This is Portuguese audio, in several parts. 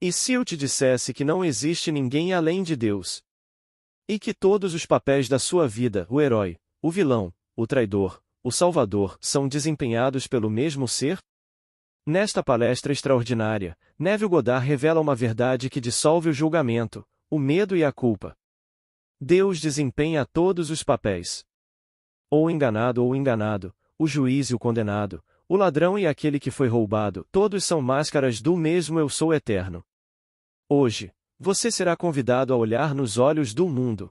E se eu te dissesse que não existe ninguém além de Deus? E que todos os papéis da sua vida, o herói, o vilão, o traidor, o salvador, são desempenhados pelo mesmo ser? Nesta palestra extraordinária, Neville Goddard revela uma verdade que dissolve o julgamento, o medo e a culpa. Deus desempenha todos os papéis. Ou enganado, o juiz e o condenado, o ladrão e aquele que foi roubado, todos são máscaras do mesmo Eu Sou Eterno. Hoje, você será convidado a olhar nos olhos do mundo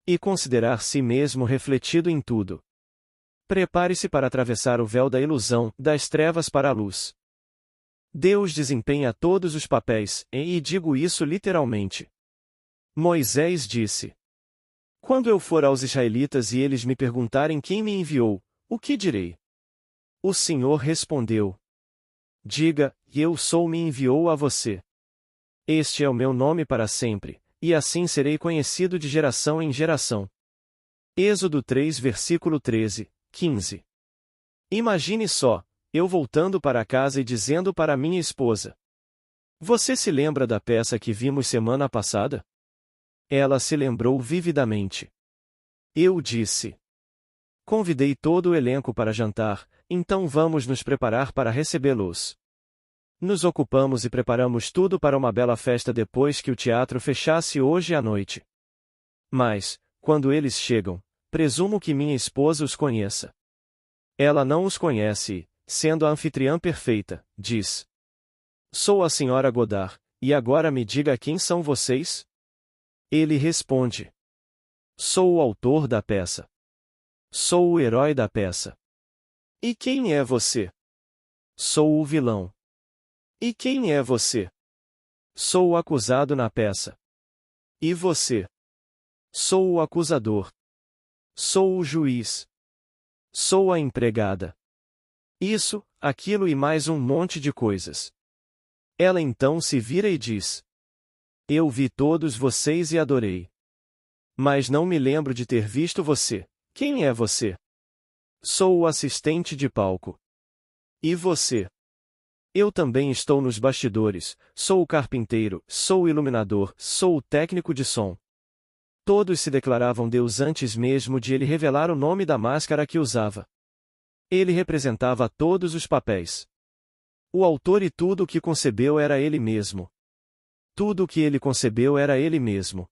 e considerar si mesmo refletido em tudo. Prepare-se para atravessar o véu da ilusão, das trevas para a luz. Deus desempenha todos os papéis, e digo isso literalmente. Moisés disse: Quando eu for aos israelitas e eles me perguntarem quem me enviou, o que direi? O Senhor respondeu: Diga, Eu sou me enviou a você. Este é o meu nome para sempre, e assim serei conhecido de geração em geração. Êxodo 3 versículo 13, 15. Imagine só, eu voltando para casa e dizendo para minha esposa: Você se lembra da peça que vimos semana passada? Ela se lembrou vividamente. Eu disse: Convidei todo o elenco para jantar, então vamos nos preparar para recebê-los. Nos ocupamos e preparamos tudo para uma bela festa depois que o teatro fechasse hoje à noite. Mas, quando eles chegam, presumo que minha esposa os conheça. Ela não os conhece e, sendo a anfitriã perfeita, diz: Sou a senhora Goddard, e agora me diga quem são vocês? Ele responde: Sou o autor da peça. Sou o herói da peça. E quem é você? Sou o vilão. E quem é você? Sou o acusado na peça. E você? Sou o acusador. Sou o juiz. Sou a empregada. Isso, aquilo e mais um monte de coisas. Ela então se vira e diz: Eu vi todos vocês e adorei. Mas não me lembro de ter visto você. Quem é você? Sou o assistente de palco. E você? Eu também estou nos bastidores, sou o carpinteiro, sou o iluminador, sou o técnico de som. Todos se declaravam Deus antes mesmo de ele revelar o nome da máscara que usava. Ele representava todos os papéis. O autor e tudo o que concebeu era ele mesmo. Tudo o que ele concebeu era ele mesmo.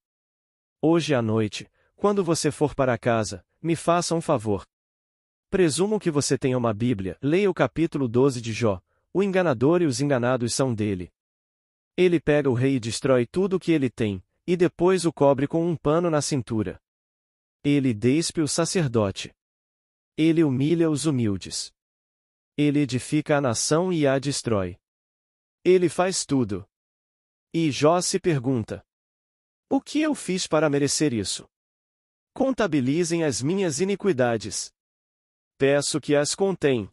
Hoje à noite, quando você for para casa, me faça um favor. Presumo que você tenha uma Bíblia, leia o capítulo 12 de Jó. O enganador e os enganados são dele. Ele pega o rei e destrói tudo o que ele tem, e depois o cobre com um pano na cintura. Ele despe o sacerdote. Ele humilha os humildes. Ele edifica a nação e a destrói. Ele faz tudo. E Jó se pergunta: O que eu fiz para merecer isso? Contabilizem as minhas iniquidades. Peço que as contêm.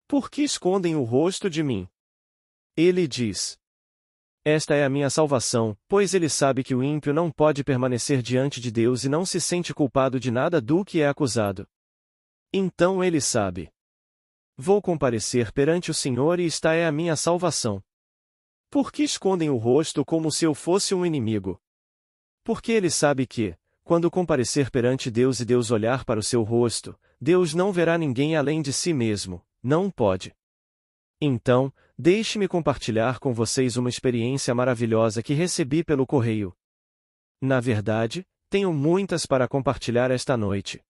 Por que escondem o rosto de mim? Ele diz: Esta é a minha salvação, pois ele sabe que o ímpio não pode permanecer diante de Deus e não se sente culpado de nada do que é acusado. Então ele sabe: Vou comparecer perante o Senhor e esta é a minha salvação. Por que escondem o rosto como se eu fosse um inimigo? Porque ele sabe que, quando comparecer perante Deus e Deus olhar para o seu rosto, Deus não verá ninguém além de si mesmo. Não pode. Então, deixe-me compartilhar com vocês uma experiência maravilhosa que recebi pelo correio. Na verdade, tenho muitas para compartilhar esta noite.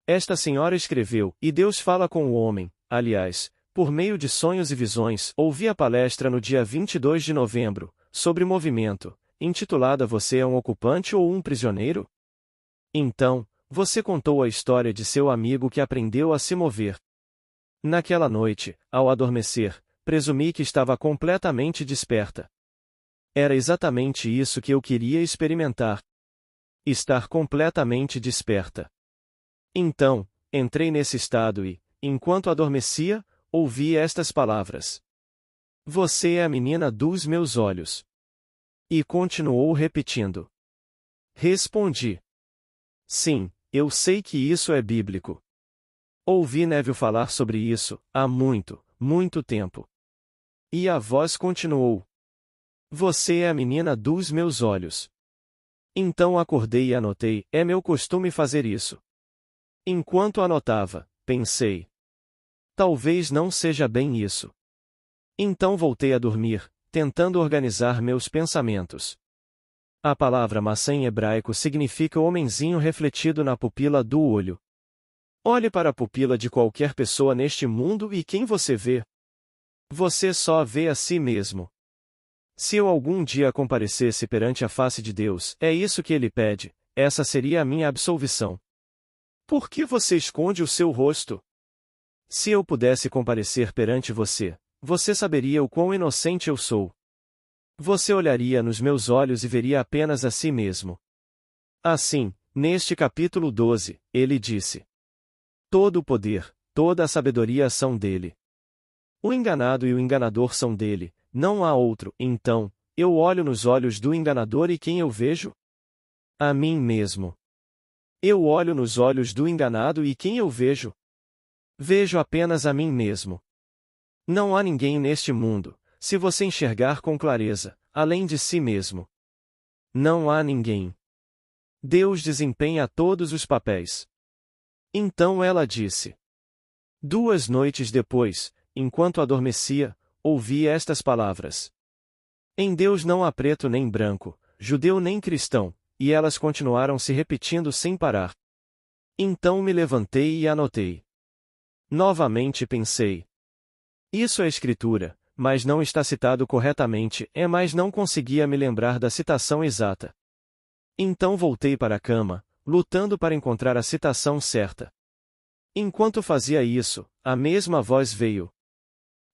Esta senhora escreveu, e Deus fala com o homem, aliás, por meio de sonhos e visões. Ouvi a palestra no dia 22 de novembro, sobre movimento, intitulada Você é um ocupante ou um prisioneiro? Então, você contou a história de seu amigo que aprendeu a se mover. Naquela noite, ao adormecer, presumi que estava completamente desperta. Era exatamente isso que eu queria experimentar. Estar completamente desperta. Então, entrei nesse estado e, enquanto adormecia, ouvi estas palavras: Você é a menina dos meus olhos. E continuou repetindo. Respondi: Sim, eu sei que isso é bíblico. Ouvi Neville falar sobre isso, há muito, muito tempo. E a voz continuou: Você é a menina dos meus olhos. Então acordei e anotei, é meu costume fazer isso. Enquanto anotava, pensei. Talvez não seja bem isso. Então voltei a dormir, tentando organizar meus pensamentos. A palavra maçã em hebraico significa homenzinho refletido na pupila do olho. Olhe para a pupila de qualquer pessoa neste mundo e quem você vê? Você só vê a si mesmo. Se eu algum dia comparecesse perante a face de Deus, é isso que ele pede, essa seria a minha absolvição. Por que você esconde o seu rosto? Se eu pudesse comparecer perante você, você saberia o quão inocente eu sou. Você olharia nos meus olhos e veria apenas a si mesmo. Assim, neste capítulo 12, ele disse: todo o poder, toda a sabedoria são dele. O enganado e o enganador são dele, não há outro. Então, eu olho nos olhos do enganador e quem eu vejo? A mim mesmo. Eu olho nos olhos do enganado e quem eu vejo? Vejo apenas a mim mesmo. Não há ninguém neste mundo, se você enxergar com clareza, além de si mesmo. Não há ninguém. Deus desempenha todos os papéis. Então ela disse. 2 noites depois, enquanto adormecia, ouvi estas palavras. Em Deus não há preto nem branco, judeu nem cristão, e elas continuaram se repetindo sem parar. Então me levantei e anotei. Novamente pensei. Isso é escritura, mas não está citado corretamente, mas não conseguia me lembrar da citação exata. Então voltei para a cama, lutando para encontrar a citação certa. Enquanto fazia isso, a mesma voz veio.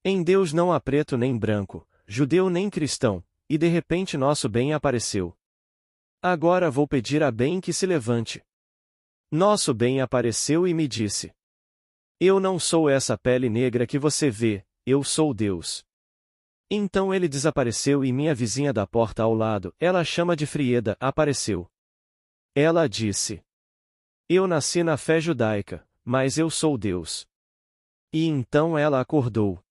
Em Deus não há preto nem branco, judeu nem cristão, e de repente nosso bem apareceu. Agora vou pedir a bem que se levante. Nosso bem apareceu e me disse. Eu não sou essa pele negra que você vê, eu sou Deus. Então ele desapareceu e minha vizinha da porta ao lado, ela chama de Frieda, apareceu. Ela disse. Eu nasci na fé judaica, mas eu sou Deus. E então ela acordou.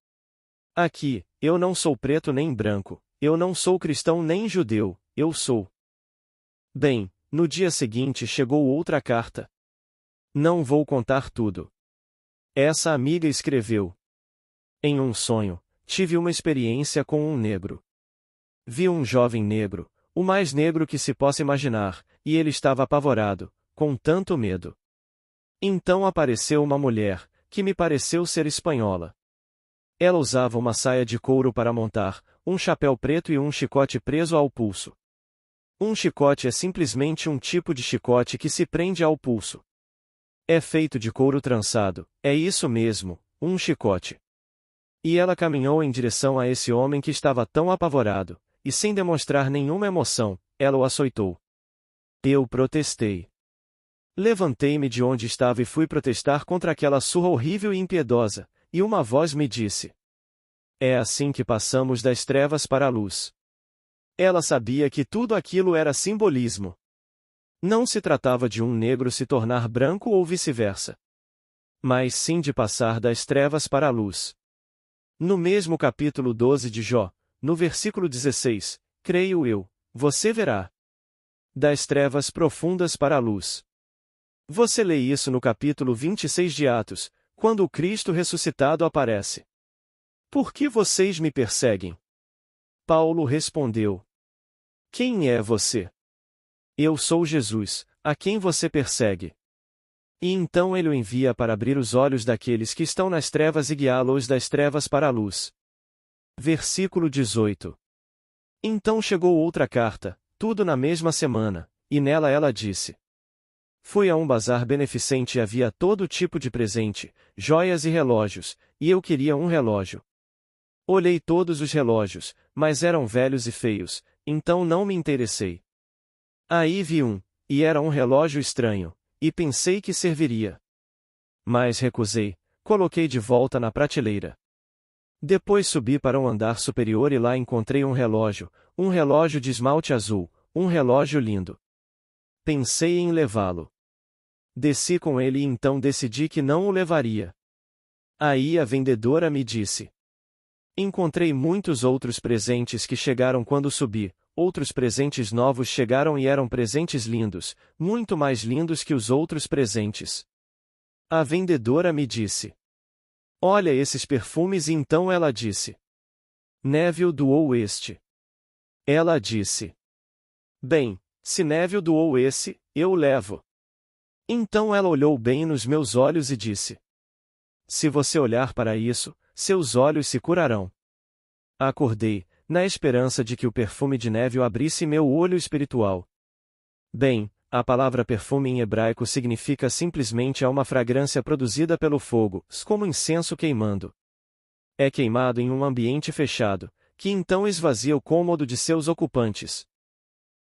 Aqui, eu não sou preto nem branco, eu não sou cristão nem judeu, eu sou. Bem, no dia seguinte chegou outra carta. Não vou contar tudo. Essa amiga escreveu. Em um sonho, tive uma experiência com um negro. Vi um jovem negro, o mais negro que se possa imaginar, e ele estava apavorado, com tanto medo. Então apareceu uma mulher, que me pareceu ser espanhola. Ela usava uma saia de couro para montar, um chapéu preto e um chicote preso ao pulso. Um chicote é simplesmente um tipo de chicote que se prende ao pulso. É feito de couro trançado, é isso mesmo, um chicote. E ela caminhou em direção a esse homem que estava tão apavorado, e sem demonstrar nenhuma emoção, ela o açoitou. Eu protestei. Levantei-me de onde estava e fui protestar contra aquela surra horrível e impiedosa, e uma voz me disse. É assim que passamos das trevas para a luz. Ela sabia que tudo aquilo era simbolismo. Não se tratava de um negro se tornar branco ou vice-versa. Mas sim de passar das trevas para a luz. No mesmo capítulo 12 de Jó, no versículo 16, creio eu, você verá. Das trevas profundas para a luz. Você lê isso no capítulo 26 de Atos, quando o Cristo ressuscitado aparece. Por que vocês me perseguem? Paulo respondeu. Quem é você? Eu sou Jesus, a quem você persegue. E então ele o envia para abrir os olhos daqueles que estão nas trevas e guiá-los das trevas para a luz. Versículo 18. Então chegou outra carta, tudo na mesma semana, e nela ela disse. Fui a um bazar beneficente e havia todo tipo de presente, joias e relógios, e eu queria um relógio. Olhei todos os relógios, mas eram velhos e feios, então não me interessei. Aí vi um, e era um relógio estranho, e pensei que serviria. Mas recusei, coloquei de volta na prateleira. Depois subi para um andar superior e lá encontrei um relógio de esmalte azul, um relógio lindo. Pensei em levá-lo. Desci com ele e então decidi que não o levaria. Aí a vendedora me disse. Encontrei muitos outros presentes que chegaram quando subi, outros presentes novos chegaram e eram presentes lindos, muito mais lindos que os outros presentes. A vendedora me disse: "Olha esses perfumes", e então ela disse: "Neville doou este." Ela disse: "Bem, se Neville doou esse, eu o levo." Então ela olhou bem nos meus olhos e disse: "Se você olhar para isso, seus olhos se curarão." Acordei, na esperança de que o perfume de Neville abrisse meu olho espiritual. Bem, a palavra perfume em hebraico significa simplesmente uma fragrância produzida pelo fogo, como incenso queimando. É queimado em um ambiente fechado, que então esvazia o cômodo de seus ocupantes.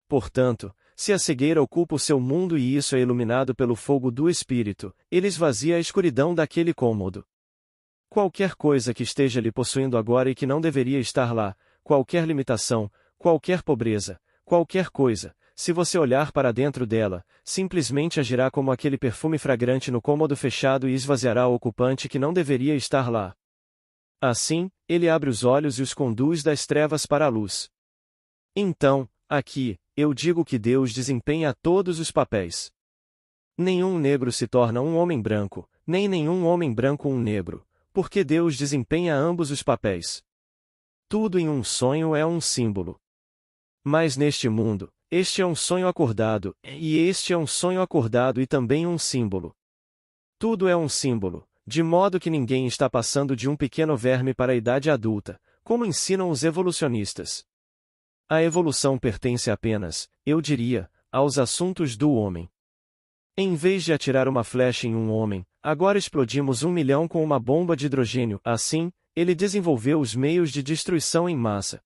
Portanto, se a cegueira ocupa o seu mundo e isso é iluminado pelo fogo do Espírito, ele esvazia a escuridão daquele cômodo. Qualquer coisa que esteja lhe possuindo agora e que não deveria estar lá, qualquer limitação, qualquer pobreza, qualquer coisa, se você olhar para dentro dela, simplesmente agirá como aquele perfume fragrante no cômodo fechado e esvaziará o ocupante que não deveria estar lá. Assim, ele abre os olhos e os conduz das trevas para a luz. Então, aqui, eu digo que Deus desempenha todos os papéis. Nenhum negro se torna um homem branco, nem nenhum homem branco um negro, porque Deus desempenha ambos os papéis. Tudo em um sonho é um símbolo. Mas neste mundo, este é um sonho acordado, e este é um sonho acordado e também um símbolo. Tudo é um símbolo, de modo que ninguém está passando de um pequeno verme para a idade adulta, como ensinam os evolucionistas. A evolução pertence apenas, eu diria, aos assuntos do homem. Em vez de atirar uma flecha em um homem, agora explodimos 1 milhão com uma bomba de hidrogênio. Assim, ele desenvolveu os meios de destruição em massa.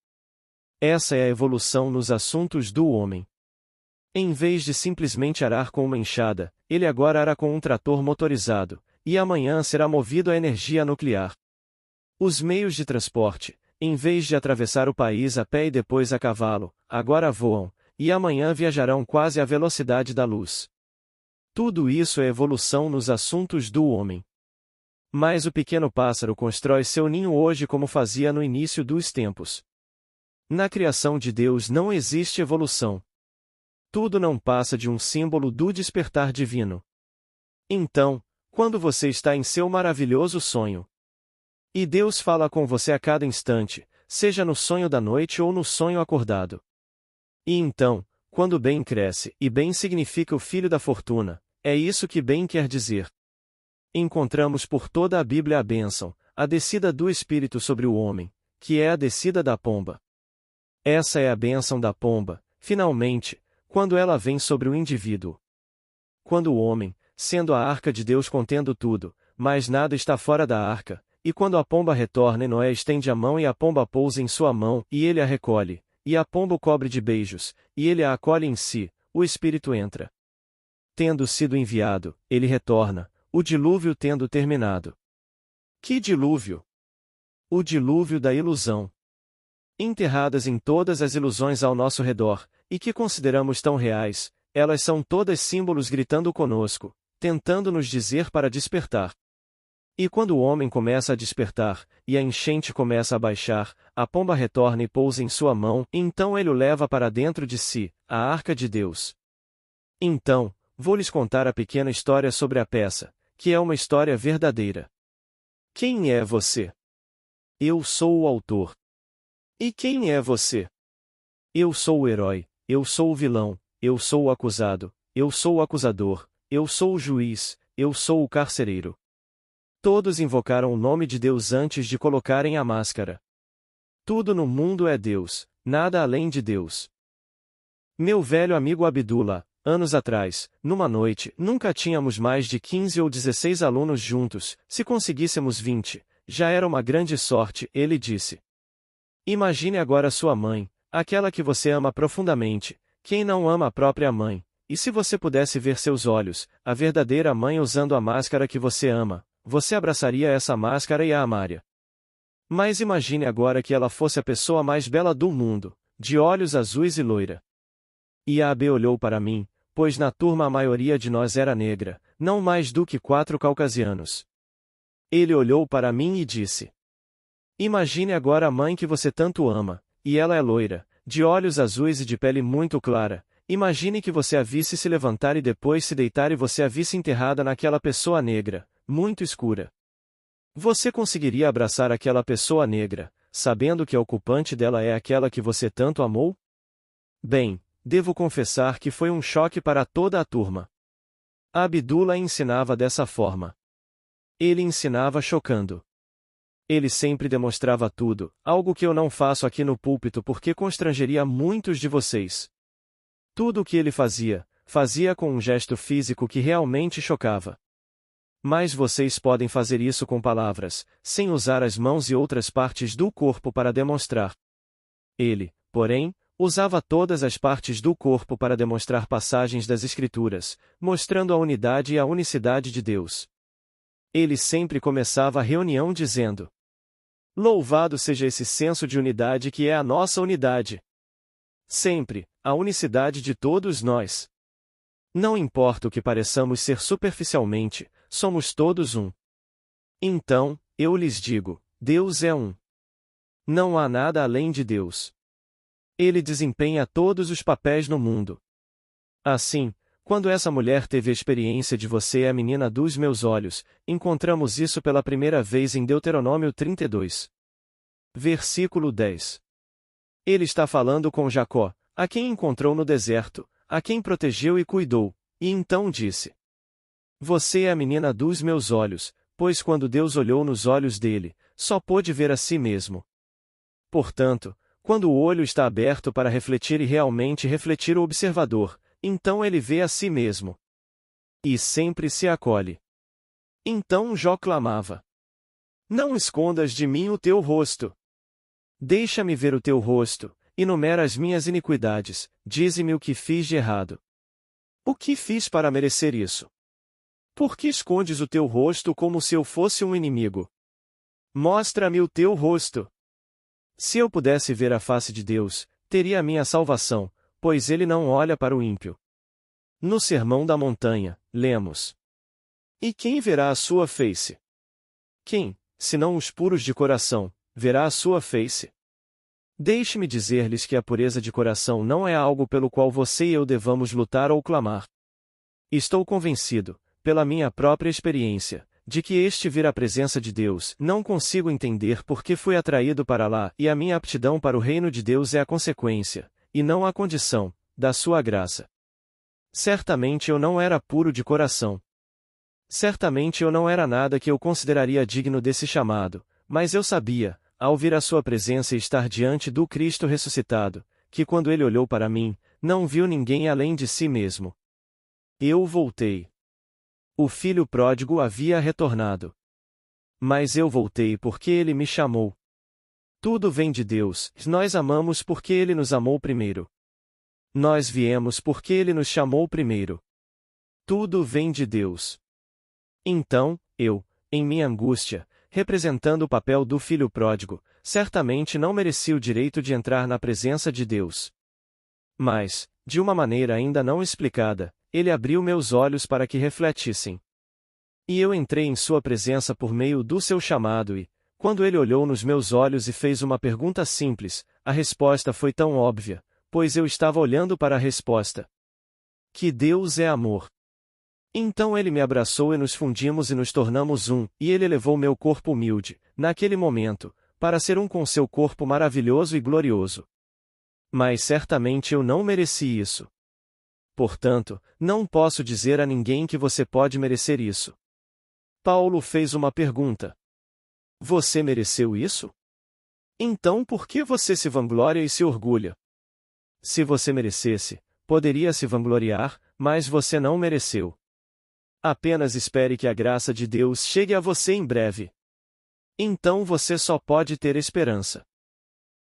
Essa é a evolução nos assuntos do homem. Em vez de simplesmente arar com uma enxada, ele agora ará com um trator motorizado, e amanhã será movido a energia nuclear. Os meios de transporte, em vez de atravessar o país a pé e depois a cavalo, agora voam, e amanhã viajarão quase à velocidade da luz. Tudo isso é evolução nos assuntos do homem. Mas o pequeno pássaro constrói seu ninho hoje como fazia no início dos tempos. Na criação de Deus não existe evolução. Tudo não passa de um símbolo do despertar divino. Então, quando você está em seu maravilhoso sonho, e Deus fala com você a cada instante, seja no sonho da noite ou no sonho acordado. E então, quando bem cresce, e bem significa o filho da fortuna, é isso que bem quer dizer. Encontramos por toda a Bíblia a bênção, a descida do Espírito sobre o homem, que é a descida da pomba. Essa é a bênção da pomba, finalmente, quando ela vem sobre o indivíduo. Quando o homem, sendo a arca de Deus contendo tudo, mas nada está fora da arca, e quando a pomba retorna e Noé estende a mão e a pomba pousa em sua mão, e ele a recolhe, e a pomba o cobre de beijos, e ele a acolhe em si, o Espírito entra. Tendo sido enviado, ele retorna, o dilúvio tendo terminado. Que dilúvio? O dilúvio da ilusão. Enterradas em todas as ilusões ao nosso redor, e que consideramos tão reais, elas são todas símbolos gritando conosco, tentando nos dizer para despertar. E quando o homem começa a despertar, e a enchente começa a baixar, a pomba retorna e pousa em sua mão, e então ele o leva para dentro de si, a arca de Deus. Então, vou lhes contar a pequena história sobre a peça, que é uma história verdadeira. Quem é você? Eu sou o autor. E quem é você? Eu sou o herói, eu sou o vilão, eu sou o acusado, eu sou o acusador, eu sou o juiz, eu sou o carcereiro. Todos invocaram o nome de Deus antes de colocarem a máscara. Tudo no mundo é Deus, nada além de Deus. Meu velho amigo Abdullah, anos atrás, numa noite, nunca tínhamos mais de 15 ou 16 alunos juntos, se conseguíssemos 20, já era uma grande sorte, ele disse. Imagine agora sua mãe, aquela que você ama profundamente, quem não ama a própria mãe, e se você pudesse ver seus olhos, a verdadeira mãe usando a máscara que você ama, você abraçaria essa máscara e a amaria. Mas imagine agora que ela fosse a pessoa mais bela do mundo, de olhos azuis e loira. E a AB olhou para mim, pois na turma a maioria de nós era negra, não mais do que 4 caucasianos. Ele olhou para mim e disse: Imagine agora a mãe que você tanto ama, e ela é loira, de olhos azuis e de pele muito clara. Imagine que você a visse se levantar e depois se deitar e você a visse enterrada naquela pessoa negra, muito escura. Você conseguiria abraçar aquela pessoa negra, sabendo que a ocupante dela é aquela que você tanto amou? Bem, devo confessar que foi um choque para toda a turma. Abdullah ensinava dessa forma. Ele ensinava chocando. Ele sempre demonstrava tudo, algo que eu não faço aqui no púlpito porque constrangeria muitos de vocês. Tudo o que ele fazia, fazia com um gesto físico que realmente chocava. Mas vocês podem fazer isso com palavras, sem usar as mãos e outras partes do corpo para demonstrar. Ele, porém, usava todas as partes do corpo para demonstrar passagens das Escrituras, mostrando a unidade e a unicidade de Deus. Ele sempre começava a reunião dizendo: Louvado seja esse senso de unidade que é a nossa unidade. Sempre, a unicidade de todos nós. Não importa o que pareçamos ser superficialmente, somos todos um. Então, eu lhes digo, Deus é um. Não há nada além de Deus. Ele desempenha todos os papéis no mundo. Assim, quando essa mulher teve a experiência de você é a menina dos meus olhos, encontramos isso pela primeira vez em Deuteronômio 32. Versículo 10. Ele está falando com Jacó, a quem encontrou no deserto, a quem protegeu e cuidou, e então disse: Você é a menina dos meus olhos, pois quando Deus olhou nos olhos dele, só pôde ver a si mesmo. Portanto, quando o olho está aberto para refletir e realmente refletir o observador, então ele vê a si mesmo. E sempre se acolhe. Então Jó clamava: Não escondas de mim o teu rosto. Deixa-me ver o teu rosto, enumera as minhas iniquidades, dize-me o que fiz de errado. O que fiz para merecer isso? Por que escondes o teu rosto como se eu fosse um inimigo? Mostra-me o teu rosto. Se eu pudesse ver a face de Deus, teria a minha salvação, pois ele não olha para o ímpio. No Sermão da Montanha, lemos: E quem verá a sua face? Quem, senão os puros de coração, verá a sua face? Deixe-me dizer-lhes que a pureza de coração não é algo pelo qual você e eu devamos lutar ou clamar. Estou convencido, pela minha própria experiência, de que este vir à presença de Deus não consigo entender porque fui atraído para lá e a minha aptidão para o reino de Deus é a consequência, e não a condição, da sua graça. Certamente eu não era puro de coração. Certamente eu não era nada que eu consideraria digno desse chamado, mas eu sabia, ao vir à sua presença e estar diante do Cristo ressuscitado, que quando ele olhou para mim, não viu ninguém além de si mesmo. Eu voltei. O filho pródigo havia retornado. Mas eu voltei porque ele me chamou. Tudo vem de Deus, nós amamos porque ele nos amou primeiro. Nós viemos porque ele nos chamou primeiro. Tudo vem de Deus. Então, eu, em minha angústia, representando o papel do filho pródigo, certamente não mereci o direito de entrar na presença de Deus. Mas, de uma maneira ainda não explicada, ele abriu meus olhos para que refletissem. E eu entrei em sua presença por meio do seu chamado e, quando ele olhou nos meus olhos e fez uma pergunta simples, a resposta foi tão óbvia, pois eu estava olhando para a resposta. Que Deus é amor. Então ele me abraçou e nos fundimos e nos tornamos um, e ele elevou meu corpo humilde, naquele momento, para ser um com seu corpo maravilhoso e glorioso. Mas certamente eu não mereci isso. Portanto, não posso dizer a ninguém que você pode merecer isso. Paulo fez uma pergunta. Você mereceu isso? Então por que você se vangloria e se orgulha? Se você merecesse, poderia se vangloriar, mas você não mereceu. Apenas espere que a graça de Deus chegue a você em breve. Então você só pode ter esperança.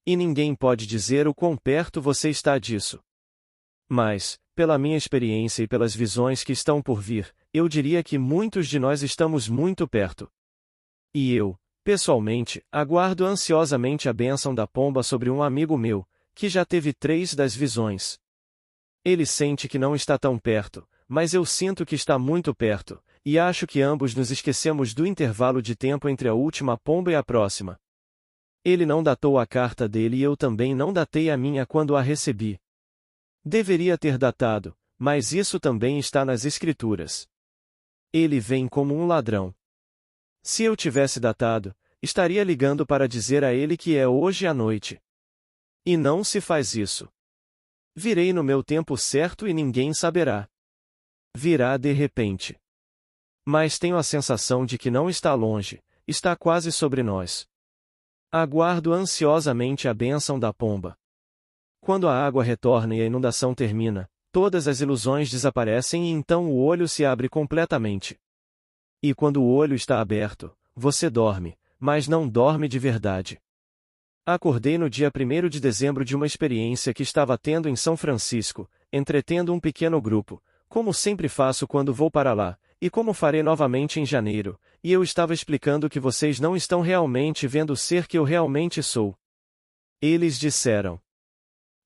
E ninguém pode dizer o quão perto você está disso. Mas, pela minha experiência e pelas visões que estão por vir, eu diria que muitos de nós estamos muito perto. E eu, pessoalmente, aguardo ansiosamente a bênção da pomba sobre um amigo meu, que já teve 3 das visões. Ele sente que não está tão perto, mas eu sinto que está muito perto, e acho que ambos nos esquecemos do intervalo de tempo entre a última pomba e a próxima. Ele não datou a carta dele e eu também não datei a minha quando a recebi. Deveria ter datado, mas isso também está nas Escrituras. Ele vem como um ladrão. Se eu tivesse datado, estaria ligando para dizer a ele que é hoje à noite. E não se faz isso. Virei no meu tempo certo e ninguém saberá. Virá de repente. Mas tenho a sensação de que não está longe, está quase sobre nós. Aguardo ansiosamente a bênção da pomba. Quando a água retorna e a inundação termina, todas as ilusões desaparecem e então o olho se abre completamente. E quando o olho está aberto, você dorme, mas não dorme de verdade. Acordei no dia 1º de dezembro de uma experiência que estava tendo em São Francisco, entretendo um pequeno grupo, como sempre faço quando vou para lá, e como farei novamente em janeiro, e eu estava explicando que vocês não estão realmente vendo o ser que eu realmente sou. Eles disseram: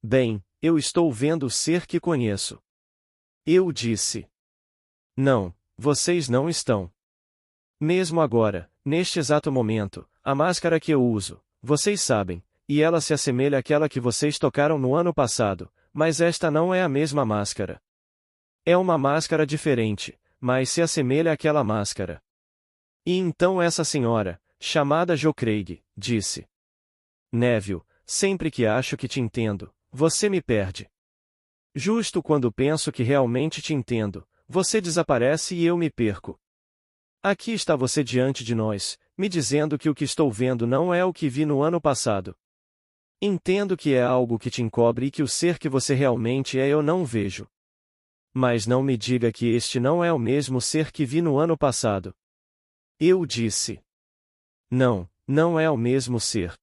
bem, eu estou vendo o ser que conheço. Eu disse: não, vocês não estão. Mesmo agora, neste exato momento, a máscara que eu uso, vocês sabem, e ela se assemelha àquela que vocês tocaram no ano passado, mas esta não é a mesma máscara. É uma máscara diferente, mas se assemelha àquela máscara. E então essa senhora, chamada Jo Craig, disse: Neville, sempre que acho que te entendo, você me perde. Justo quando penso que realmente te entendo, você desaparece e eu me perco. Aqui está você diante de nós, me dizendo que o que estou vendo não é o que vi no ano passado. Entendo que é algo que te encobre e que o ser que você realmente é eu não vejo. Mas não me diga que este não é o mesmo ser que vi no ano passado. Eu disse: não, não é o mesmo ser.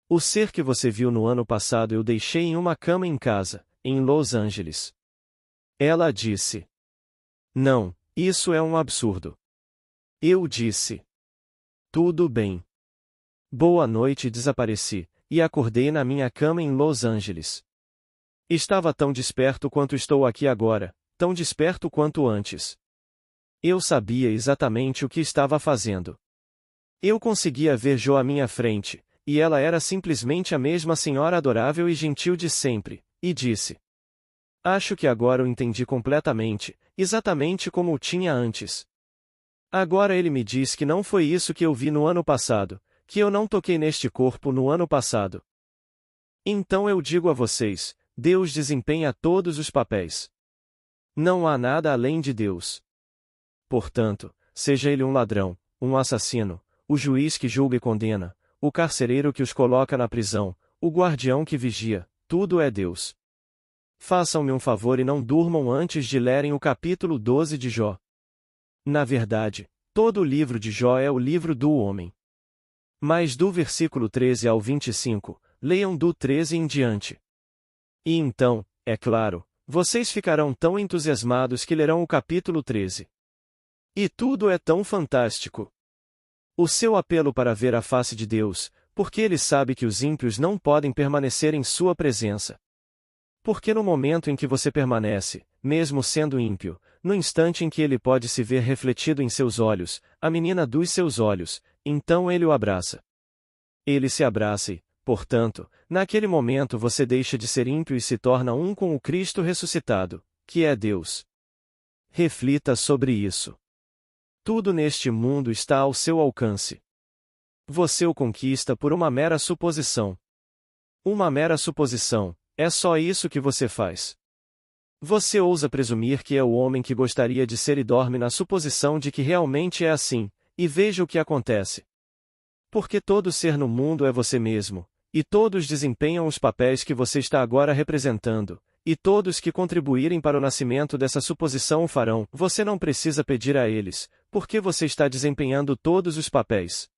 O ser que você viu no ano passado eu deixei em uma cama em casa, em Los Angeles. Ela disse: não, isso é um absurdo. Eu disse: tudo bem. Boa noite e desapareci, e acordei na minha cama em Los Angeles. Estava tão desperto quanto estou aqui agora, tão desperto quanto antes. Eu sabia exatamente o que estava fazendo. Eu conseguia ver Jo à minha frente, e ela era simplesmente a mesma senhora adorável e gentil de sempre, e disse: acho que agora o entendi completamente, exatamente como o tinha antes. Agora ele me diz que não foi isso que eu vi no ano passado, que eu não toquei neste corpo no ano passado. Então eu digo a vocês, Deus desempenha todos os papéis. Não há nada além de Deus. Portanto, seja ele um ladrão, um assassino, o juiz que julga e condena, o carcereiro que os coloca na prisão, o guardião que vigia, tudo é Deus. Façam-me um favor e não durmam antes de lerem o capítulo 12 de Jó. Na verdade, todo o livro de Jó é o livro do homem. Mas do versículo 13 ao 25, leiam do 13 em diante. E então, é claro, vocês ficarão tão entusiasmados que lerão o capítulo 13. E tudo é tão fantástico. O seu apelo para ver a face de Deus, porque ele sabe que os ímpios não podem permanecer em sua presença. Porque no momento em que você permanece, mesmo sendo ímpio, no instante em que ele pode se ver refletido em seus olhos, a menina dos seus olhos, então ele o abraça. Ele se abraça e, portanto, naquele momento você deixa de ser ímpio e se torna um com o Cristo ressuscitado, que é Deus. Reflita sobre isso. Tudo neste mundo está ao seu alcance. Você o conquista por uma mera suposição. Uma mera suposição, é só isso que você faz. Você ousa presumir que é o homem que gostaria de ser e dorme na suposição de que realmente é assim, e veja o que acontece. Porque todo ser no mundo é você mesmo, e todos desempenham os papéis que você está agora representando, e todos que contribuírem para o nascimento dessa suposição o farão. Você não precisa pedir a eles, porque você está desempenhando todos os papéis.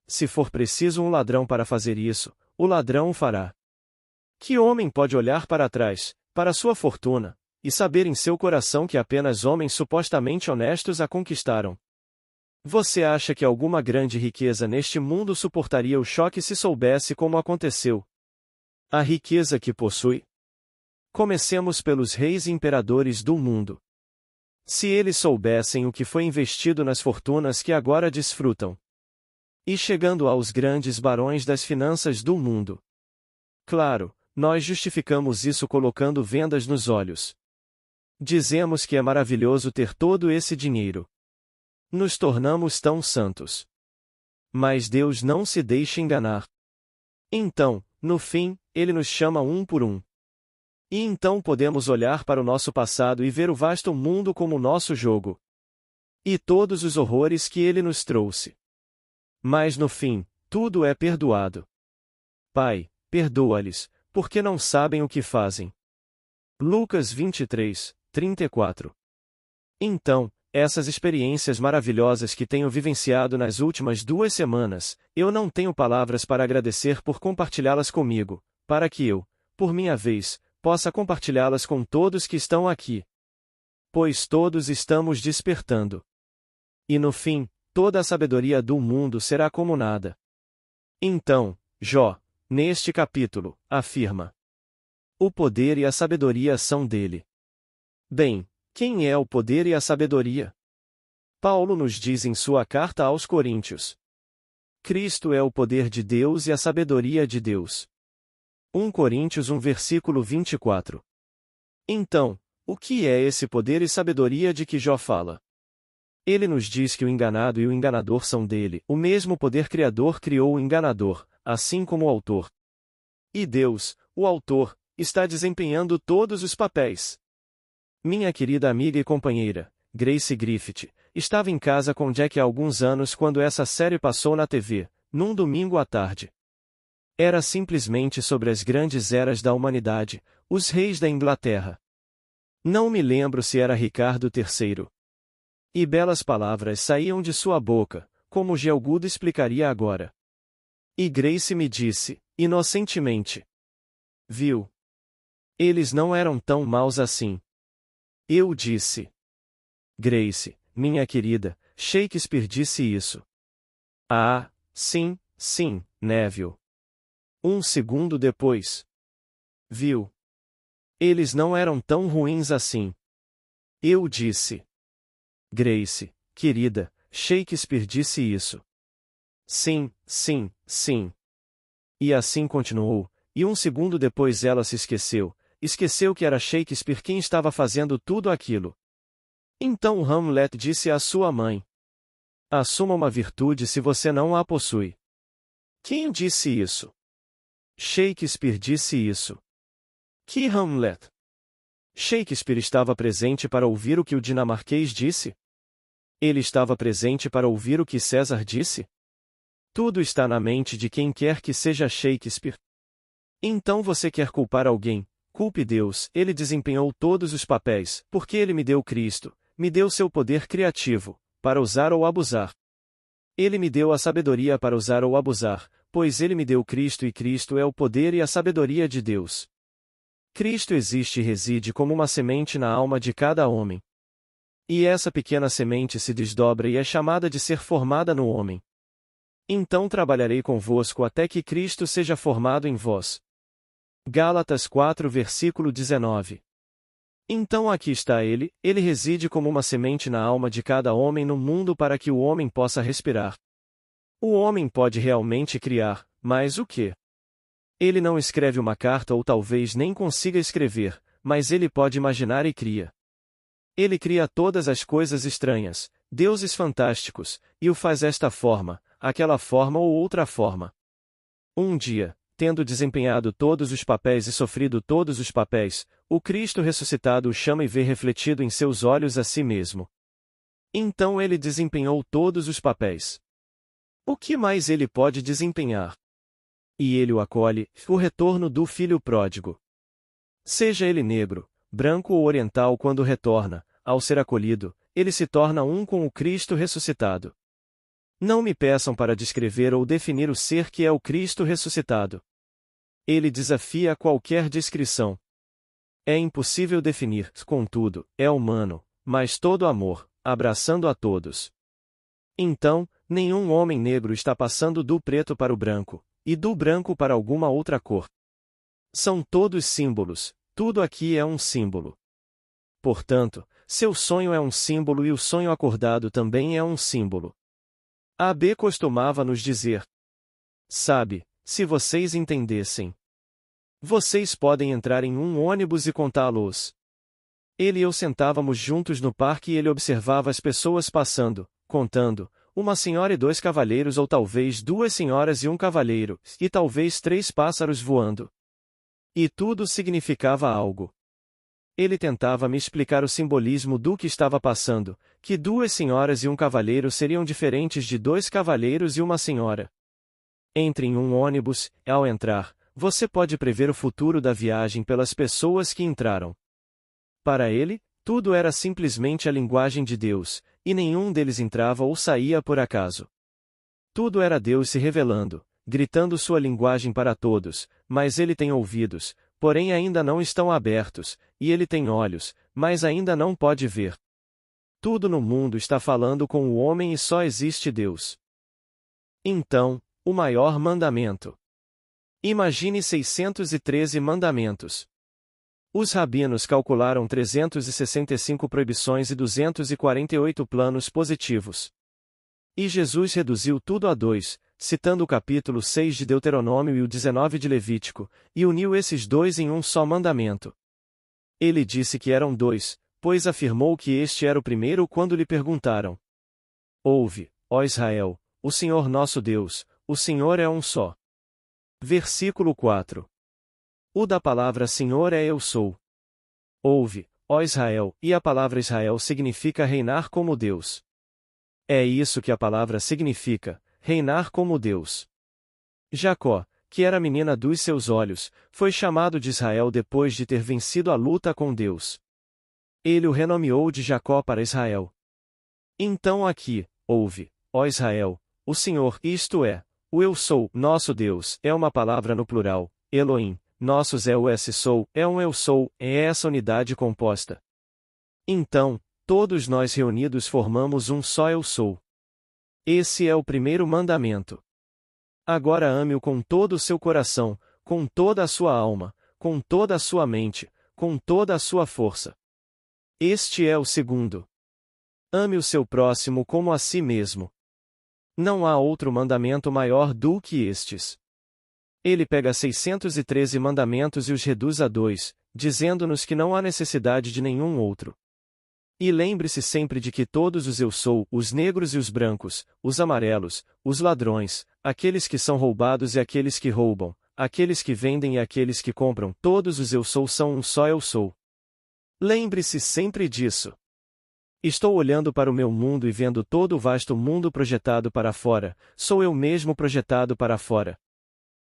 Se for preciso um ladrão para fazer isso, o ladrão o fará. Que homem pode olhar para trás, para sua fortuna, e saber em seu coração que apenas homens supostamente honestos a conquistaram? Você acha que alguma grande riqueza neste mundo suportaria o choque se soubesse como aconteceu? A riqueza que possui? Comecemos pelos reis e imperadores do mundo. Se eles soubessem o que foi investido nas fortunas que agora desfrutam. E chegando aos grandes barões das finanças do mundo. Claro, nós justificamos isso colocando vendas nos olhos. Dizemos que é maravilhoso ter todo esse dinheiro. Nos tornamos tão santos. Mas Deus não se deixa enganar. Então, no fim, Ele nos chama um por um. E então podemos olhar para o nosso passado e ver o vasto mundo como nosso jogo. E todos os horrores que Ele nos trouxe. Mas no fim, tudo é perdoado. Pai, perdoa-lhes, porque não sabem o que fazem. Lucas 23, 34. Então, essas experiências maravilhosas que tenho vivenciado nas últimas 2 semanas, eu não tenho palavras para agradecer por compartilhá-las comigo, para que eu, por minha vez, possa compartilhá-las com todos que estão aqui. Pois todos estamos despertando. E no fim, toda a sabedoria do mundo será como nada. Então, Jó, neste capítulo, afirma: o poder e a sabedoria são dele. Bem, quem é o poder e a sabedoria? Paulo nos diz em sua carta aos Coríntios: Cristo é o poder de Deus e a sabedoria de Deus. 1 Coríntios 1 versículo 24. Então, o que é esse poder e sabedoria de que Jó fala? Ele nos diz que o enganado e o enganador são dele, o mesmo poder criador criou o enganador, assim como o autor. E Deus, o autor, está desempenhando todos os papéis. Minha querida amiga e companheira, Grace Griffith, estava em casa com Jack há alguns anos quando essa série passou na TV, num domingo à tarde. Era simplesmente sobre as grandes eras da humanidade, os reis da Inglaterra. Não me lembro se era Ricardo III. E belas palavras saíam de sua boca, como G. Good explicaria agora. E Grace me disse, inocentemente: viu? Eles não eram tão maus assim. Eu disse: Grace, minha querida, Shakespeare disse isso. Ah, sim, sim, Neville. 1 segundo depois. Viu? Eles não eram tão ruins assim. Eu disse: Grace, querida, Shakespeare disse isso. Sim, sim, sim. E assim continuou, e 1 segundo depois ela se esqueceu que era Shakespeare quem estava fazendo tudo aquilo. Então Hamlet disse à sua mãe: assuma uma virtude se você não a possui. Quem disse isso? Shakespeare disse isso. Que Hamlet? Shakespeare estava presente para ouvir o que o dinamarquês disse? Ele estava presente para ouvir o que César disse? Tudo está na mente de quem quer que seja Shakespeare. Então você quer culpar alguém? Culpe Deus, ele desempenhou todos os papéis, porque ele me deu Cristo, me deu seu poder criativo, para usar ou abusar. Ele me deu a sabedoria para usar ou abusar, pois ele me deu Cristo e Cristo é o poder e a sabedoria de Deus. Cristo existe e reside como uma semente na alma de cada homem. E essa pequena semente se desdobra e é chamada de ser formada no homem. Então trabalharei convosco até que Cristo seja formado em vós. Gálatas 4 versículo 19. Então aqui está ele reside como uma semente na alma de cada homem no mundo para que o homem possa respirar. O homem pode realmente criar, mas o quê? Ele não escreve uma carta ou talvez nem consiga escrever, mas ele pode imaginar e cria. Ele cria todas as coisas estranhas, deuses fantásticos, e o faz esta forma, aquela forma ou outra forma. Um dia, tendo desempenhado todos os papéis e sofrido todos os papéis, o Cristo ressuscitado o chama e vê refletido em seus olhos a si mesmo. Então ele desempenhou todos os papéis. O que mais ele pode desempenhar? E ele o acolhe, o retorno do filho pródigo. Seja ele negro, branco ou oriental quando retorna, ao ser acolhido, ele se torna um com o Cristo ressuscitado. Não me peçam para descrever ou definir o ser que é o Cristo ressuscitado. Ele desafia qualquer descrição. É impossível definir, contudo, é humano, mas todo amor, abraçando a todos. Então, nenhum homem negro está passando do preto para o branco, e do branco para alguma outra cor. São todos símbolos, tudo aqui é um símbolo. Portanto, seu sonho é um símbolo e o sonho acordado também é um símbolo. A.B. costumava nos dizer: sabe, se vocês entendessem. Vocês podem entrar em um ônibus e contá-los. Ele e eu sentávamos juntos no parque e ele observava as pessoas passando, contando, uma senhora e 2 cavalheiros ou talvez 2 senhoras e 1 cavalheiro, e talvez 3 pássaros voando. E tudo significava algo. Ele tentava me explicar o simbolismo do que estava passando, que 2 senhoras e 1 cavalheiro seriam diferentes de 2 cavalheiros e 1 senhora. Entre em um ônibus, e ao entrar, você pode prever o futuro da viagem pelas pessoas que entraram. Para ele, tudo era simplesmente a linguagem de Deus, e nenhum deles entrava ou saía por acaso. Tudo era Deus se revelando, gritando sua linguagem para todos, mas ele tem ouvidos, porém ainda não estão abertos, e ele tem olhos, mas ainda não pode ver. Tudo no mundo está falando com o homem e só existe Deus. Então, o maior mandamento. Imagine 613 mandamentos. Os rabinos calcularam 365 proibições e 248 planos positivos. E Jesus reduziu tudo a 2, citando o capítulo 6 de Deuteronômio e o 19 de Levítico, e uniu esses 2 em um só mandamento. Ele disse que eram 2, pois afirmou que este era o primeiro quando lhe perguntaram: ouve, ó Israel, o Senhor nosso Deus, o Senhor é um só. Versículo 4. O da palavra Senhor é Eu sou. Ouve, ó Israel, e a palavra Israel significa reinar como Deus. É isso que a palavra significa, reinar como Deus. Jacó, que era a menina dos seus olhos, foi chamado de Israel depois de ter vencido a luta com Deus. Ele o renomeou de Jacó para Israel. Então aqui, ouve, ó Israel, o Senhor, isto é, o Eu sou, nosso Deus, é uma palavra no plural, Elohim, nossos é o S sou, é um Eu sou, é essa unidade composta. Então, todos nós reunidos formamos um só Eu sou. Esse é o primeiro mandamento. Agora ame-o com todo o seu coração, com toda a sua alma, com toda a sua mente, com toda a sua força. Este é o segundo. Ame o seu próximo como a si mesmo. Não há outro mandamento maior do que estes. Ele pega 613 mandamentos e os reduz a 2, dizendo-nos que não há necessidade de nenhum outro. E lembre-se sempre de que todos os Eu sou, os negros e os brancos, os amarelos, os ladrões, aqueles que são roubados e aqueles que roubam, aqueles que vendem e aqueles que compram, todos os Eu sou são um só Eu sou. Lembre-se sempre disso. Estou olhando para o meu mundo e vendo todo o vasto mundo projetado para fora, sou eu mesmo projetado para fora.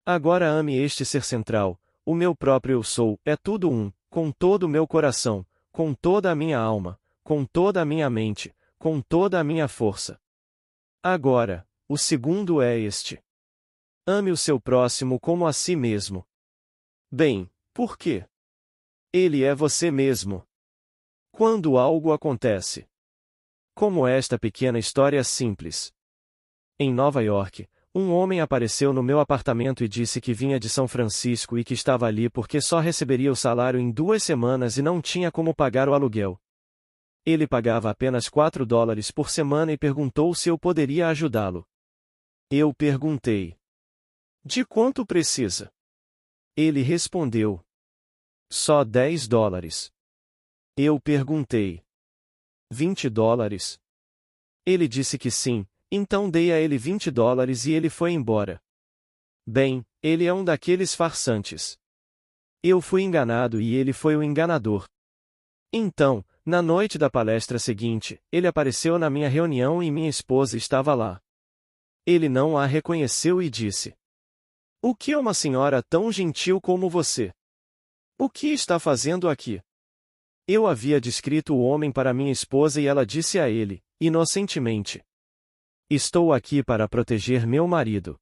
Agora ame este ser central, o meu próprio Eu sou, é tudo um, com todo o meu coração, com toda a minha alma, com toda a minha mente, com toda a minha força. Agora, o segundo é este. Ame o seu próximo como a si mesmo. Bem, por quê? Ele é você mesmo. Quando algo acontece. Como esta pequena história simples. Em Nova York, um homem apareceu no meu apartamento e disse que vinha de São Francisco e que estava ali porque só receberia o salário em 2 semanas e não tinha como pagar o aluguel. Ele pagava apenas $4 por semana e perguntou se eu poderia ajudá-lo. Eu perguntei: de quanto precisa? Ele respondeu: só $10. Eu perguntei: $20? Ele disse que sim, então dei a ele $20 e ele foi embora. Bem, ele é um daqueles farsantes. Eu fui enganado e ele foi o enganador. Então, na noite da palestra seguinte, ele apareceu na minha reunião e minha esposa estava lá. Ele não a reconheceu e disse: o que é uma senhora tão gentil como você? O que está fazendo aqui? Eu havia descrito o homem para minha esposa e ela disse a ele, inocentemente: estou aqui para proteger meu marido.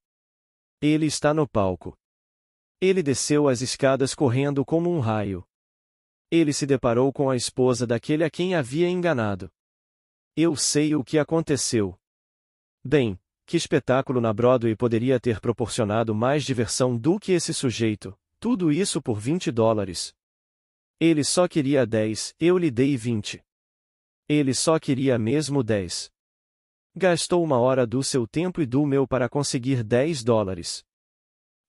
Ele está no palco. Ele desceu as escadas correndo como um raio. Ele se deparou com a esposa daquele a quem havia enganado. Eu sei o que aconteceu. Bem, que espetáculo na Broadway poderia ter proporcionado mais diversão do que esse sujeito, tudo isso por $20. Ele só queria 10, eu lhe dei 20. Ele só queria mesmo 10. Gastou 1 hora do seu tempo e do meu para conseguir $10.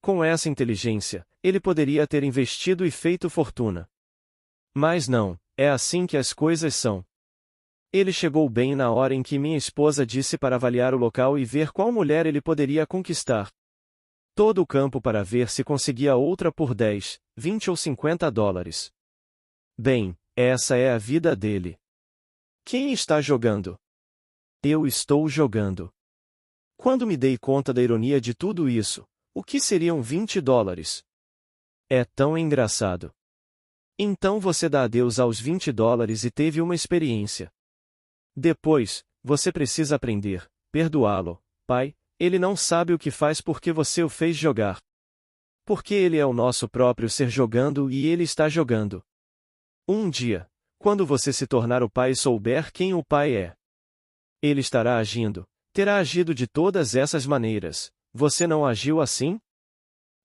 Com essa inteligência, ele poderia ter investido e feito fortuna. Mas não, é assim que as coisas são. Ele chegou bem na hora em que minha esposa disse para avaliar o local e ver qual mulher ele poderia conquistar. Todo o campo para ver se conseguia outra por 10, 20 ou $50. Bem, essa é a vida dele. Quem está jogando? Eu estou jogando. Quando me dei conta da ironia de tudo isso, o que seriam $20? É tão engraçado. Então você dá adeus aos $20 e teve uma experiência. Depois, você precisa aprender, perdoá-lo, pai, ele não sabe o que faz porque você o fez jogar. Porque ele é o nosso próprio ser jogando e ele está jogando. Um dia, quando você se tornar o pai e souber quem o pai é, ele estará agindo, terá agido de todas essas maneiras. Você não agiu assim?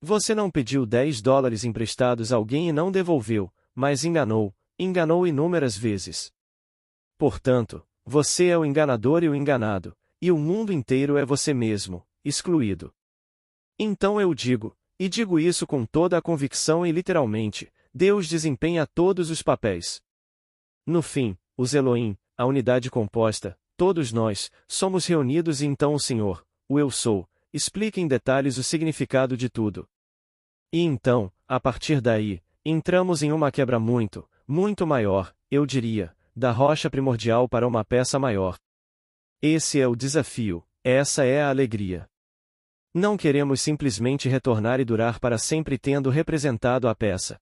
Você não pediu $10 emprestados a alguém e não devolveu, mas enganou inúmeras vezes. Portanto, você é o enganador e o enganado, e o mundo inteiro é você mesmo, excluído. Então eu digo, e digo isso com toda a convicção e literalmente, Deus desempenha todos os papéis. No fim, os Elohim, a unidade composta, todos nós, somos reunidos e então o Senhor, o Eu Sou, explica em detalhes o significado de tudo. E então, a partir daí, entramos em uma quebra muito, muito maior, eu diria, da rocha primordial para uma peça maior. Esse é o desafio, essa é a alegria. Não queremos simplesmente retornar e durar para sempre tendo representado a peça.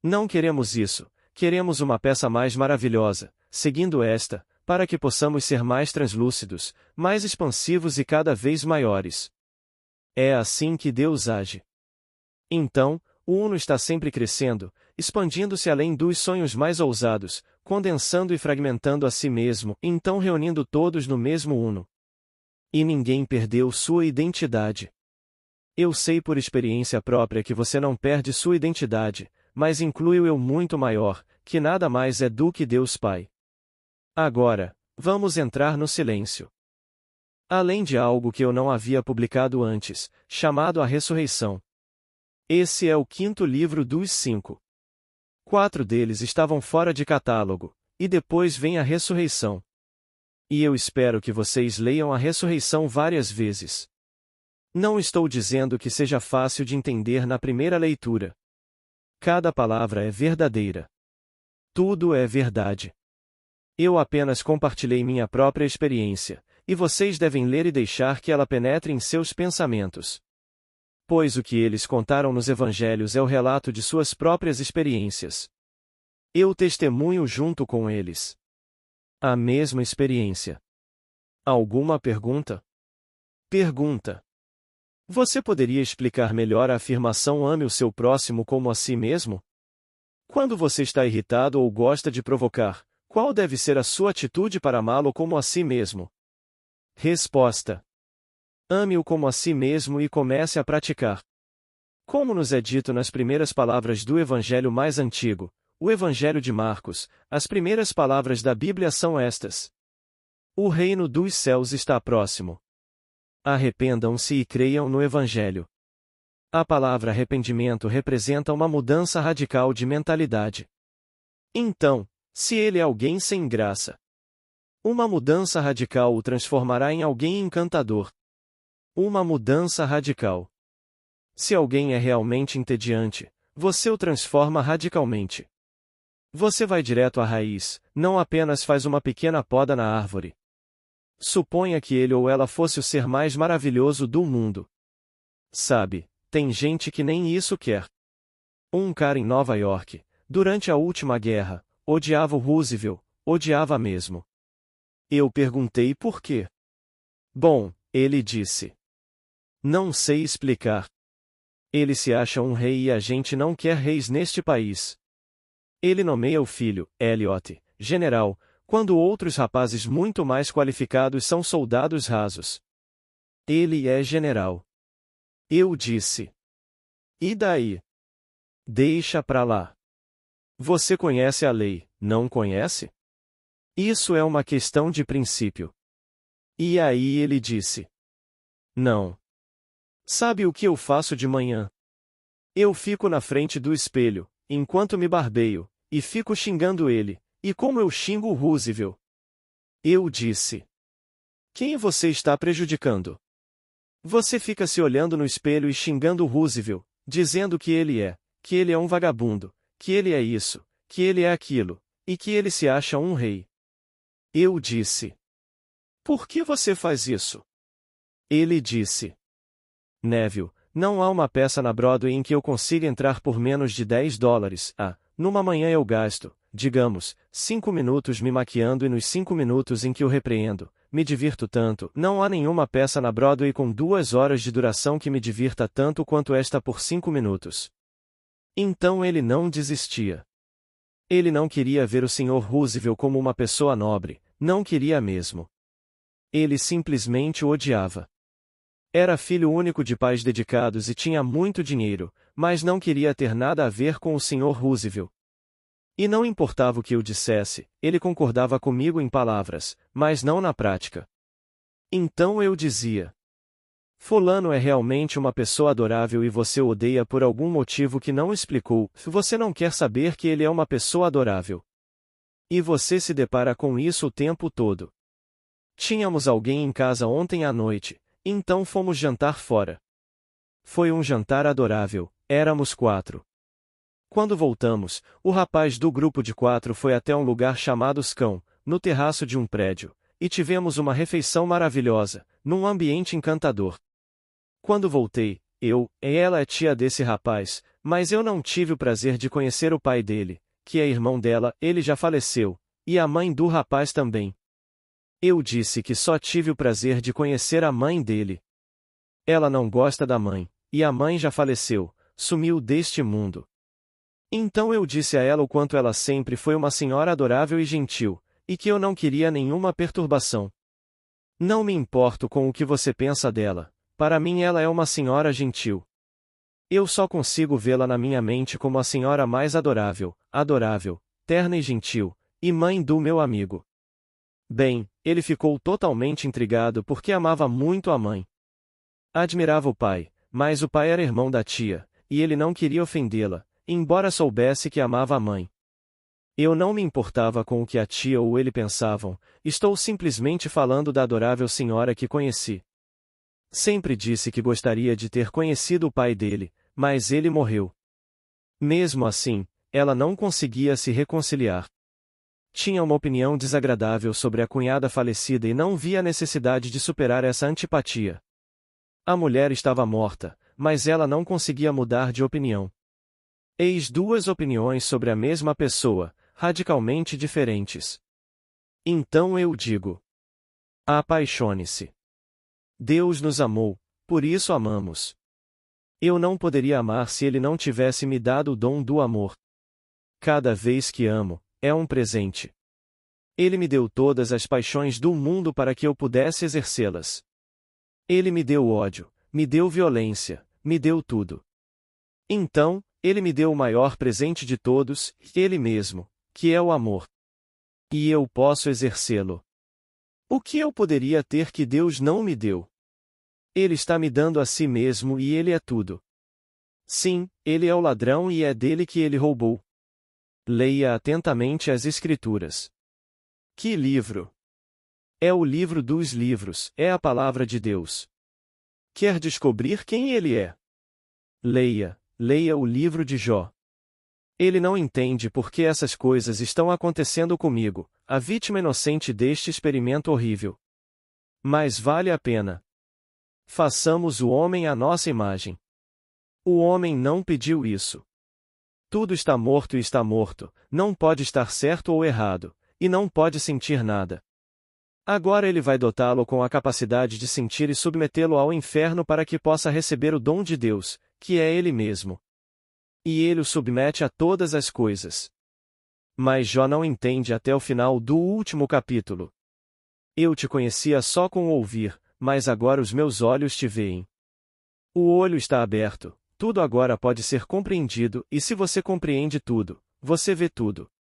Não queremos isso, queremos uma peça mais maravilhosa, seguindo esta, para que possamos ser mais translúcidos, mais expansivos e cada vez maiores. É assim que Deus age. Então, o Uno está sempre crescendo, expandindo-se além dos sonhos mais ousados, condensando e fragmentando a si mesmo, então reunindo todos no mesmo Uno. E ninguém perdeu sua identidade. Eu sei por experiência própria que você não perde sua identidade, mas inclui o eu muito maior, que nada mais é do que Deus Pai. Agora, vamos entrar no silêncio. Além de algo que eu não havia publicado antes, chamado A Ressurreição. Esse é o 5º livro dos 5. 4 deles estavam fora de catálogo, e depois vem a ressurreição. E eu espero que vocês leiam a ressurreição várias vezes. Não estou dizendo que seja fácil de entender na primeira leitura. Cada palavra é verdadeira. Tudo é verdade. Eu apenas compartilhei minha própria experiência, e vocês devem ler e deixar que ela penetre em seus pensamentos. Pois o que eles contaram nos evangelhos é o relato de suas próprias experiências. Eu testemunho junto com eles. A mesma experiência. Alguma pergunta? Pergunta. Você poderia explicar melhor a afirmação ame o seu próximo como a si mesmo? Quando você está irritado ou gosta de provocar, qual deve ser a sua atitude para amá-lo como a si mesmo? Resposta. Ame-o como a si mesmo e comece a praticar. Como nos é dito nas primeiras palavras do Evangelho mais antigo, o Evangelho de Marcos, as primeiras palavras da Bíblia são estas: o reino dos céus está próximo. Arrependam-se e creiam no Evangelho. A palavra arrependimento representa uma mudança radical de mentalidade. Então, se ele é alguém sem graça, uma mudança radical o transformará em alguém encantador. Uma mudança radical. Se alguém é realmente entediante, você o transforma radicalmente. Você vai direto à raiz, não apenas faz uma pequena poda na árvore. Suponha que ele ou ela fosse o ser mais maravilhoso do mundo. Sabe, tem gente que nem isso quer. Um cara em Nova York, durante a última guerra, odiava o Roosevelt, odiava mesmo. Eu perguntei por quê. Bom, ele disse. Não sei explicar. Ele se acha um rei e a gente não quer reis neste país. Ele nomeia o filho, Elliot, general, quando outros rapazes muito mais qualificados são soldados rasos. Ele é general. Eu disse. E daí? Deixa pra lá. Você conhece a lei, não conhece? Isso é uma questão de princípio. E aí ele disse: Não. Sabe o que eu faço de manhã? Eu fico na frente do espelho, enquanto me barbeio, e fico xingando ele, e como eu xingo o Roosevelt. Eu disse: Quem você está prejudicando? Você fica se olhando no espelho e xingando o Roosevelt, dizendo que ele é um vagabundo, que ele é isso, que ele é aquilo, e que ele se acha um rei. Eu disse: Por que você faz isso? Ele disse: Neville, não há uma peça na Broadway em que eu consiga entrar por menos de $10. Numa manhã eu gasto, digamos, 5 minutos me maquiando e nos 5 minutos em que o repreendo, me divirto tanto. Não há nenhuma peça na Broadway com 2 horas de duração que me divirta tanto quanto esta por 5 minutos. Então ele não desistia. Ele não queria ver o Sr. Roosevelt como uma pessoa nobre, não queria mesmo. Ele simplesmente o odiava. Era filho único de pais dedicados e tinha muito dinheiro, mas não queria ter nada a ver com o Sr. Roosevelt. E não importava o que eu dissesse, ele concordava comigo em palavras, mas não na prática. Então eu dizia: Fulano é realmente uma pessoa adorável e você o odeia por algum motivo que não explicou. Você não quer saber que ele é uma pessoa adorável. E você se depara com isso o tempo todo. Tínhamos alguém em casa ontem à noite, então fomos jantar fora. Foi um jantar adorável, éramos 4. Quando voltamos, o rapaz do grupo de 4 foi até um lugar chamado Scão, no terraço de um prédio, e tivemos uma refeição maravilhosa, num ambiente encantador. Quando voltei, ela é tia desse rapaz, mas eu não tive o prazer de conhecer o pai dele, que é irmão dela, ele já faleceu, e a mãe do rapaz também. Eu disse que só tive o prazer de conhecer a mãe dele. Ela não gosta da mãe, e a mãe já faleceu, sumiu deste mundo. Então eu disse a ela o quanto ela sempre foi uma senhora adorável e gentil, e que eu não queria nenhuma perturbação. Não me importo com o que você pensa dela, para mim ela é uma senhora gentil. Eu só consigo vê-la na minha mente como a senhora mais adorável, terna e gentil, e mãe do meu amigo. Bem, ele ficou totalmente intrigado porque amava muito a mãe. Admirava o pai, mas o pai era irmão da tia, e ele não queria ofendê-la, embora soubesse que amava a mãe. Eu não me importava com o que a tia ou ele pensavam, estou simplesmente falando da adorável senhora que conheci. Sempre disse que gostaria de ter conhecido o pai dele, mas ele morreu. Mesmo assim, ela não conseguia se reconciliar. Tinha uma opinião desagradável sobre a cunhada falecida e não via a necessidade de superar essa antipatia. A mulher estava morta, mas ela não conseguia mudar de opinião. Eis duas opiniões sobre a mesma pessoa, radicalmente diferentes. Então eu digo: apaixone-se. Deus nos amou, por isso amamos. Eu não poderia amar se Ele não tivesse me dado o dom do amor. Cada vez que amo, é um presente. Ele me deu todas as paixões do mundo para que eu pudesse exercê-las. Ele me deu ódio, me deu violência, me deu tudo. Então, Ele me deu o maior presente de todos, Ele mesmo, que é o amor. E eu posso exercê-lo. O que eu poderia ter que Deus não me deu? Ele está me dando a si mesmo e Ele é tudo. Sim, Ele é o ladrão e é dele que ele roubou. Leia atentamente as Escrituras. Que livro? É o livro dos livros, é a palavra de Deus. Quer descobrir quem Ele é? Leia o livro de Jó. Ele não entende por que essas coisas estão acontecendo comigo, a vítima inocente deste experimento horrível. Mas vale a pena. Façamos o homem à nossa imagem. O homem não pediu isso. Tudo está morto e está morto, não pode estar certo ou errado, e não pode sentir nada. Agora ele vai dotá-lo com a capacidade de sentir e submetê-lo ao inferno para que possa receber o dom de Deus, que é Ele mesmo. E ele o submete a todas as coisas. Mas Jó não entende até o final do último capítulo. Eu te conhecia só com o ouvir, mas agora os meus olhos te veem. O olho está aberto, tudo agora pode ser compreendido, e se você compreende tudo, você vê tudo.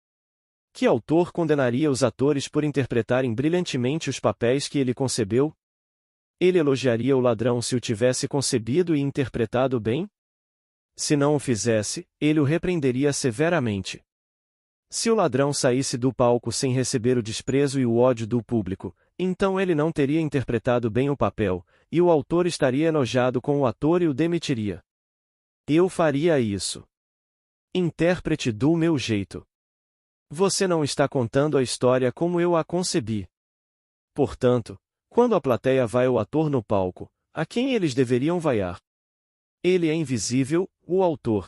Que autor condenaria os atores por interpretarem brilhantemente os papéis que ele concebeu? Ele elogiaria o ladrão se o tivesse concebido e interpretado bem? Se não o fizesse, ele o repreenderia severamente. Se o ladrão saísse do palco sem receber o desprezo e o ódio do público, então ele não teria interpretado bem o papel, e o autor estaria enojado com o ator e o demitiria. Eu faria isso. Intérprete do meu jeito. Você não está contando a história como eu a concebi. Portanto, quando a plateia vai ao ator no palco, a quem eles deveriam vaiar? Ele é invisível, o autor.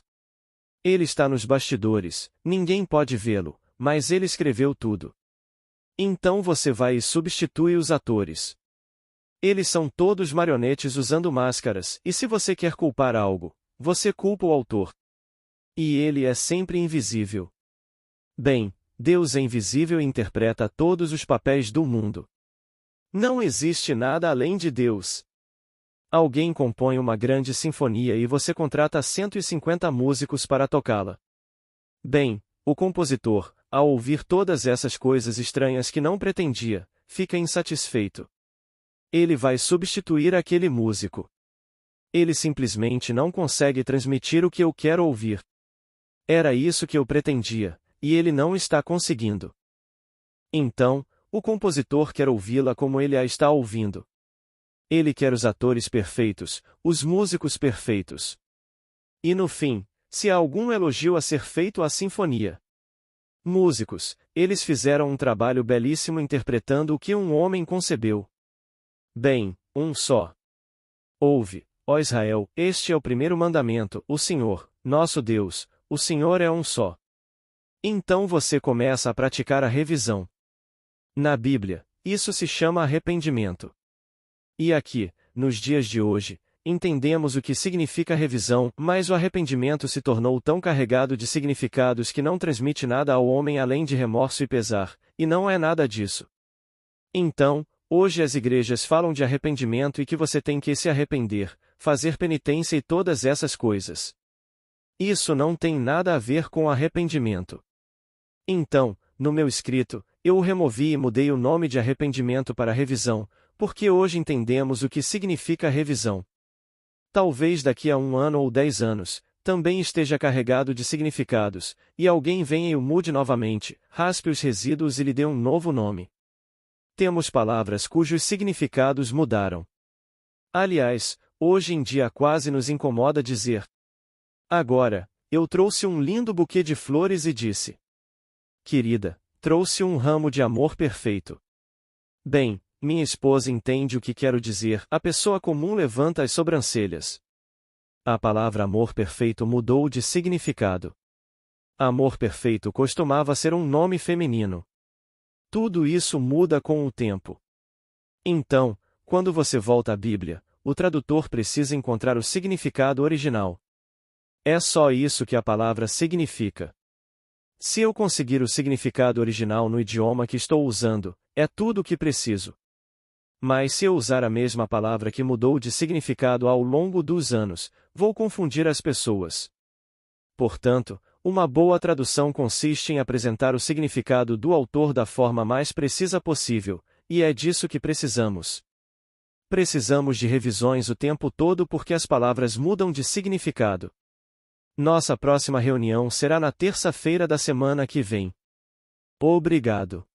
Ele está nos bastidores, ninguém pode vê-lo, mas ele escreveu tudo. Então você vai e substitui os atores. Eles são todos marionetes usando máscaras, e se você quer culpar algo, você culpa o autor. E ele é sempre invisível. Bem, Deus é invisível e interpreta todos os papéis do mundo. Não existe nada além de Deus. Alguém compõe uma grande sinfonia e você contrata 150 músicos para tocá-la. Bem, o compositor, ao ouvir todas essas coisas estranhas que não pretendia, fica insatisfeito. Ele vai substituir aquele músico. Ele simplesmente não consegue transmitir o que eu quero ouvir. Era isso que eu pretendia, e ele não está conseguindo. Então, o compositor quer ouvi-la como ele a está ouvindo. Ele quer os atores perfeitos, os músicos perfeitos. E no fim, se há algum elogio a ser feito à sinfonia. Músicos, eles fizeram um trabalho belíssimo interpretando o que um homem concebeu. Bem, um só. Ouve, ó Israel, este é o primeiro mandamento, o Senhor, nosso Deus, o Senhor é um só. Então você começa a praticar a revisão. Na Bíblia, isso se chama arrependimento. E aqui, nos dias de hoje, entendemos o que significa revisão, mas o arrependimento se tornou tão carregado de significados que não transmite nada ao homem além de remorso e pesar, e não é nada disso. Então, hoje as igrejas falam de arrependimento e que você tem que se arrepender, fazer penitência e todas essas coisas. Isso não tem nada a ver com arrependimento. Então, no meu escrito, eu o removi e mudei o nome de arrependimento para revisão, porque hoje entendemos o que significa revisão. Talvez daqui a 1 ano ou 10 anos, também esteja carregado de significados, e alguém venha e o mude novamente, raspe os resíduos e lhe dê um novo nome. Temos palavras cujos significados mudaram. Aliás, hoje em dia quase nos incomoda dizer. Agora, eu trouxe um lindo buquê de flores e disse. Querida, trouxe um ramo de amor perfeito. Bem, minha esposa entende o que quero dizer, a pessoa comum levanta as sobrancelhas. A palavra amor perfeito mudou de significado. Amor perfeito costumava ser um nome feminino. Tudo isso muda com o tempo. Então, quando você volta à Bíblia, o tradutor precisa encontrar o significado original. É só isso que a palavra significa. Se eu conseguir o significado original no idioma que estou usando, é tudo o que preciso. Mas se eu usar a mesma palavra que mudou de significado ao longo dos anos, vou confundir as pessoas. Portanto, uma boa tradução consiste em apresentar o significado do autor da forma mais precisa possível, e é disso que precisamos. Precisamos de revisões o tempo todo porque as palavras mudam de significado. Nossa próxima reunião será na terça-feira da semana que vem. Obrigado.